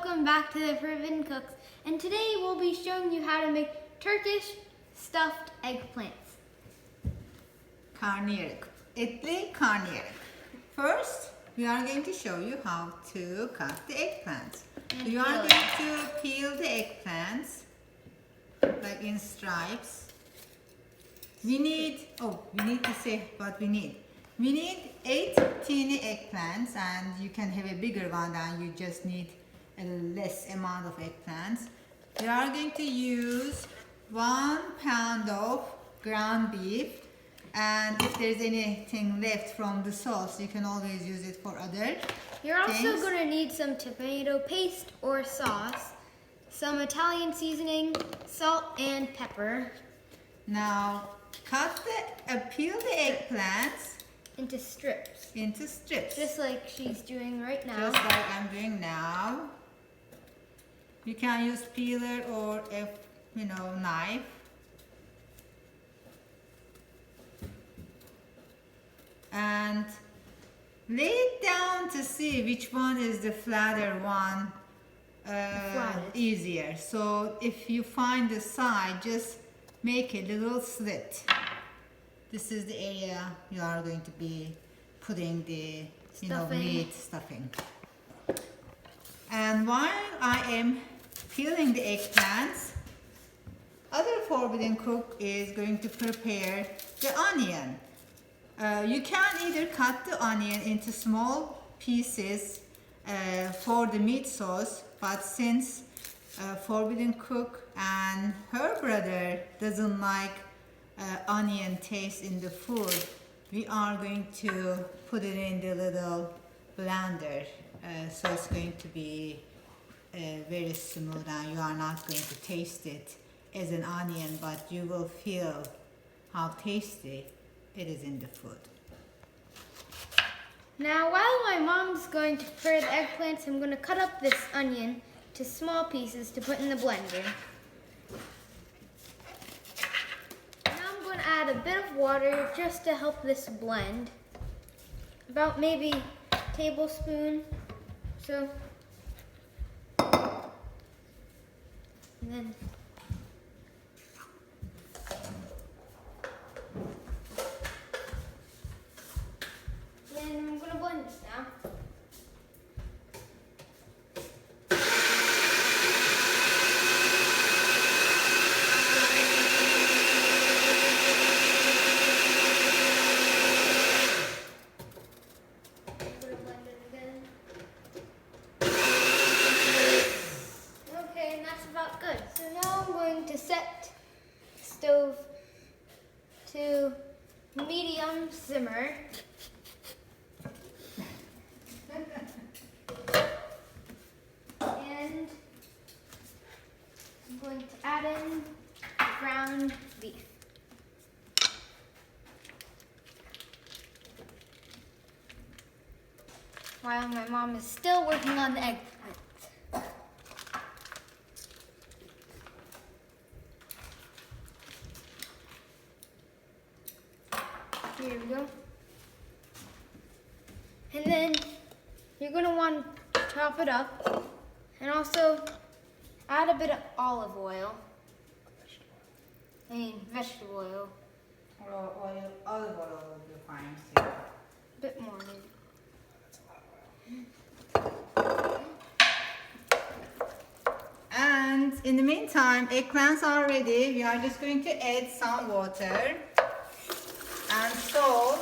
welcome back to the Forbidden Cooks, and today we'll be showing you how to make Turkish stuffed eggplants. Karnıyarık, etli karnıyarık. First, we are going to show you how to cut the eggplants. So you are going to peel the eggplants like in stripes. We need to say what we need. We need 8 teeny eggplants, and you can have a bigger one, and you just need a less amount of eggplants. We are going to use 1 pound of ground beef, and if there's anything left from the sauce, you can always use it for other You're also things. going to need some tomato paste or sauce, some Italian seasoning, salt and pepper. Now peel the eggplants into strips. Just like she's doing right now. Just like I'm doing now. You can use peeler or a knife. And lay it down to see which one is the flatter one, easier. So if you find the side, just make a little slit. This is the area you are going to be putting the meat stuffing. And while I am peeling the eggplants, other Forbidden Cook is going to prepare the onion. You can either cut the onion into small pieces for the meat sauce, but since Forbidden Cook and her brother doesn't like onion taste in the food, we are going to put it in the little blender, so it's going to be very smooth, and you are not going to taste it as an onion, but you will feel how tasty it is in the food. Now while my mom's going to prepare the eggplants, I'm going to cut up this onion to small pieces to put in the blender. Add a bit of water just to help this blend. About maybe a tablespoon. So, and then I'm gonna blend this now. To set the stove to medium simmer. And I'm going to add in ground beef. While my mom is still working on the eggplant. Here we go. And then you're going to want to chop it up and also add a bit of olive oil. Vegetable oil. Olive oil will be fine too. A bit more maybe. And in the meantime, eggplants are ready. We are just going to add some water and salt.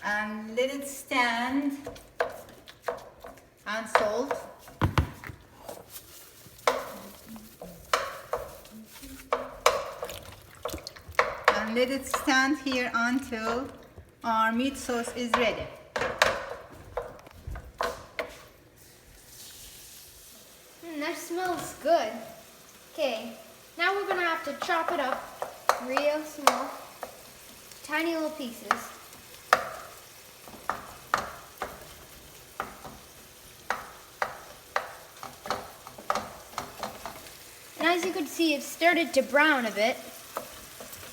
And let it stand, and salt. And let it stand here until our meat sauce is ready. That smells good. Okay, now we're gonna have to chop it up real small, tiny little pieces. And as you can see, it started to brown a bit,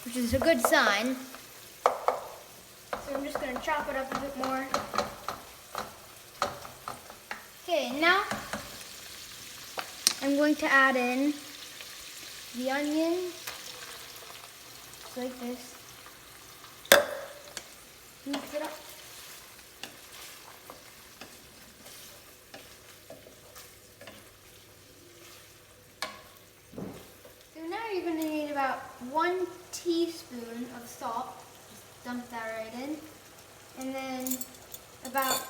which is a good sign. So I'm just going to chop it up a bit more. Okay, now I'm going to add in the onions, just like this. Mix it up. So now you're going to need about 1 teaspoon of salt. Just dump that right in. And then about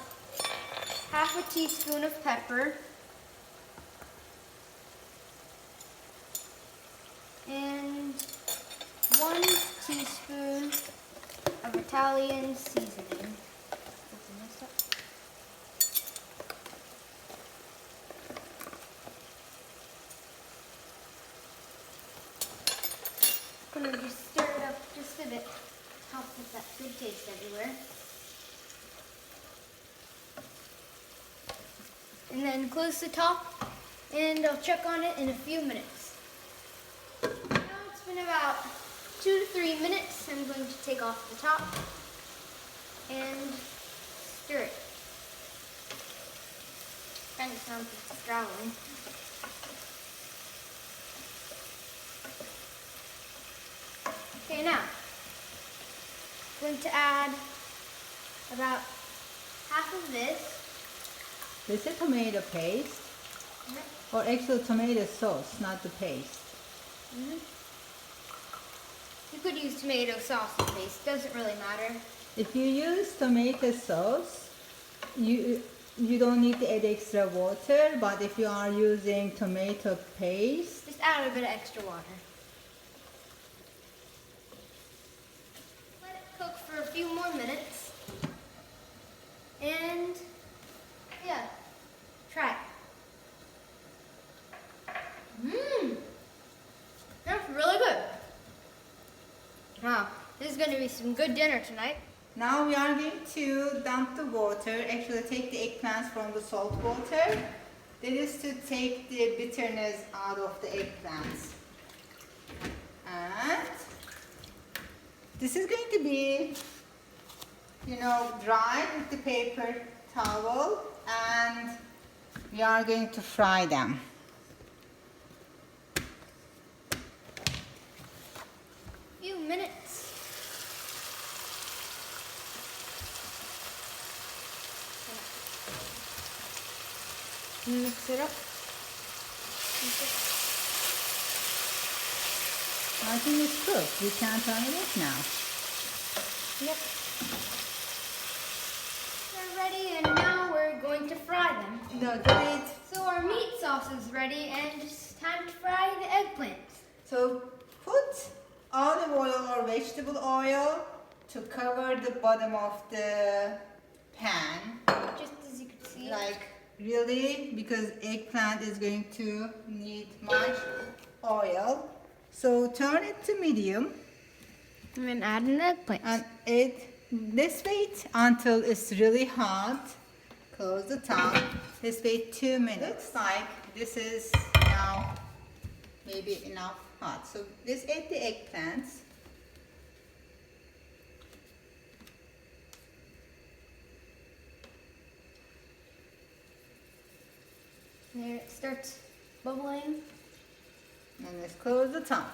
half a teaspoon of pepper. And 1 teaspoon of Italian seasoning. Open this up. I'm going to just stir it up just a bit. Help with that good taste everywhere. And then close the top, and I'll check on it in a few minutes. Now it's been about 2 to 3 minutes. I'm going to take off the top and stir it. Kind of sounds like scowling. Okay, now I'm going to add about half of this. This is tomato paste, or actually tomato sauce, not the paste. You could use tomato sauce and paste, doesn't really matter. If you use tomato sauce, you don't need to add extra water, but if you are using tomato paste, Just add a bit of extra water. Let it cook for a few more minutes. And yeah, try it. That's really good. Wow, this is going to be some good dinner tonight. now we are going to dump the water, actually take the eggplants from the salt water. That is to take the bitterness out of the eggplants. And this is going to be, dried with the paper towel, and we are going to fry them. Few minutes. Mix it up. I think it's cooked. We can turn it off now. Yep. They're ready, and now we're going to fry them. No, do it. So our meat sauce is ready, and it's time to fry the eggplants. So put olive oil or vegetable oil to cover the bottom of the pan. Just as you can see. Like really, because eggplant is going to need much oil. So turn it to medium And then add an eggplant. and let's wait until it's really hot. Close the top. Let's wait 2 minutes. Looks like this is now maybe enough hot. So let's add the eggplants. There it starts bubbling. And let's close the top.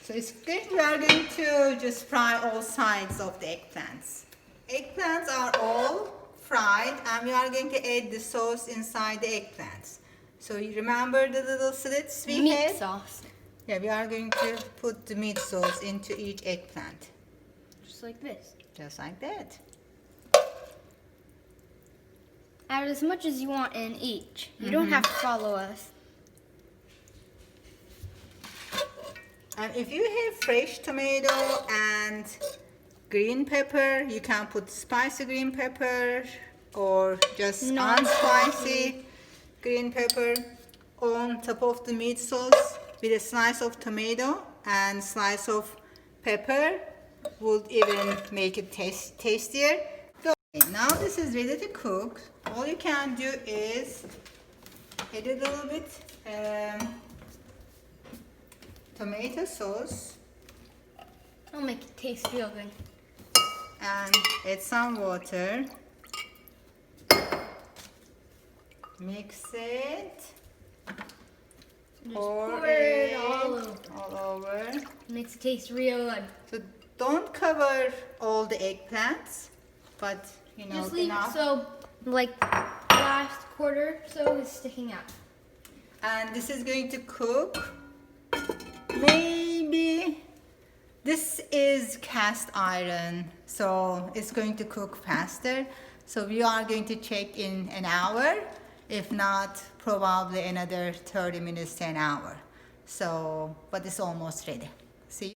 So we are going to just fry all sides of the eggplants. Eggplants are all fried, and we are going to add the sauce inside the eggplants. So you remember the little slits we Meat had? sauce. Yeah, we are going to put the meat sauce into each eggplant. Just like this. Just like that. Add as much as you want in each. You don't have to follow us. And if you have fresh tomato and green pepper, you can put spicy green pepper or just unspicy green pepper on top of the meat sauce with a slice of tomato and slice of pepper would even make it tastier. So now this is ready to cook. All you can do is add a little bit tomato sauce. I'll make it taste real good. And add some water. Mix it. Just Pour pour it all over. Makes it taste real good. So don't cover all the eggplants, but you know, Just leave enough. it so like last quarter so is sticking out. And this is going to cook. Maybe this is cast iron, so it's going to cook faster. So we are going to check in an hour. If not, probably another 30 minutes to an hour. So, but it's almost ready. See?